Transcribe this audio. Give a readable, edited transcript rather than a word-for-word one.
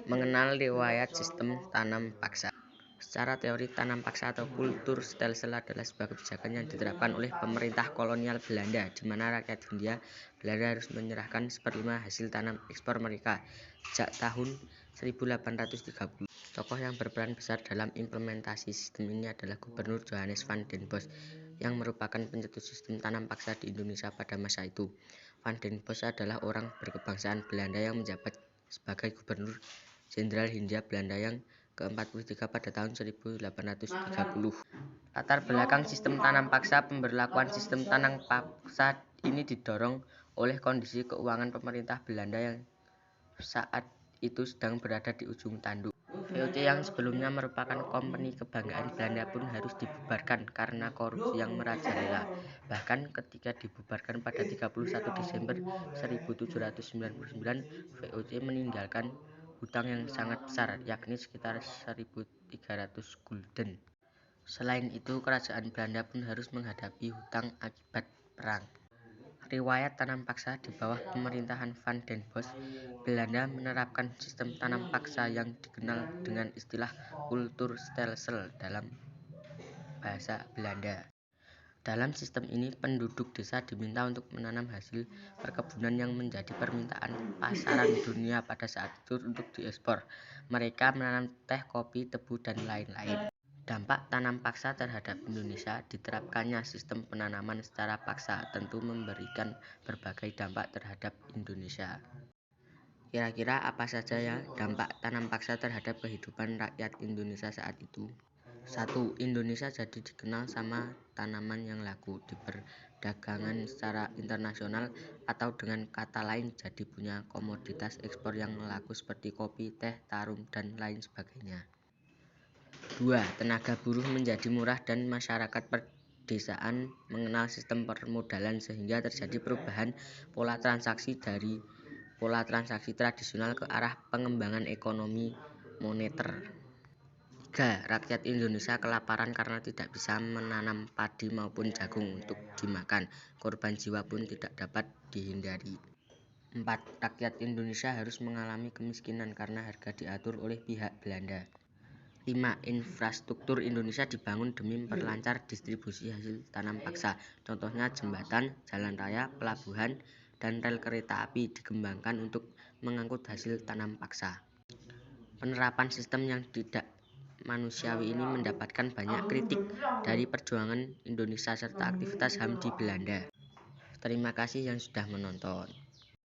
Mengenal riwayat sistem tanam paksa. Secara teori, tanam paksa atau kulturstelsel adalah sebuah kebijakan yang diterapkan oleh pemerintah kolonial Belanda, di mana rakyat Hindia Belanda harus menyerahkan 1/5 hasil tanam ekspor mereka sejak tahun 1830. Tokoh yang berperan besar dalam implementasi sistem ini adalah Gubernur Johannes van den Bosch, yang merupakan pencetus sistem tanam paksa di Indonesia pada masa itu. Van den Bosch adalah orang berkebangsaan Belanda yang menjabat sebagai Gubernur Jenderal Hindia Belanda yang ke-43 pada tahun 1830. Latar belakang sistem tanam paksa. Pemberlakuan sistem tanam paksa ini didorong oleh kondisi keuangan pemerintah Belanda yang saat itu sedang berada di ujung tanduk. VOC yang sebelumnya merupakan kompeni kebanggaan Belanda pun harus dibubarkan karena korupsi yang merajalela. Bahkan ketika dibubarkan pada 31 Desember 1799, VOC meninggalkan hutang yang sangat besar, yakni sekitar 1.300 gulden. Selain itu, kerajaan Belanda pun harus menghadapi hutang akibat perang. Riwayat tanam paksa. Di bawah pemerintahan Van den Bosch, Belanda menerapkan sistem tanam paksa yang dikenal dengan istilah kulturstelsel dalam bahasa Belanda. Dalam sistem ini, penduduk desa diminta untuk menanam hasil perkebunan yang menjadi permintaan pasaran dunia pada saat itu untuk diekspor. Mereka menanam teh, kopi, tebu, dan lain-lain. Dampak tanam paksa terhadap Indonesia. Diterapkannya sistem penanaman secara paksa tentu memberikan berbagai dampak terhadap Indonesia. Kira-kira apa saja ya dampak tanam paksa terhadap kehidupan rakyat Indonesia saat itu? 1. Indonesia jadi dikenal sama tanaman yang laku di perdagangan secara internasional, atau dengan kata lain jadi punya komoditas ekspor yang laku seperti kopi, teh, tarum, dan lain sebagainya. 2. Tenaga buruh menjadi murah dan masyarakat pedesaan mengenal sistem permodalan sehingga terjadi perubahan pola transaksi dari pola transaksi tradisional ke arah pengembangan ekonomi moneter. 3. Rakyat Indonesia kelaparan karena tidak bisa menanam padi maupun jagung untuk dimakan. Korban jiwa pun tidak dapat dihindari. 4. Rakyat Indonesia harus mengalami kemiskinan karena harga diatur oleh pihak Belanda. 5. Infrastruktur Indonesia dibangun demi memperlancar distribusi hasil tanam paksa. Contohnya jembatan, jalan raya, pelabuhan, dan rel kereta api dikembangkan untuk mengangkut hasil tanam paksa. Penerapan sistem yang tidak manusiawi ini mendapatkan banyak kritik dari perjuangan Indonesia serta aktivitas HAM di Belanda. Terima kasih yang sudah menonton.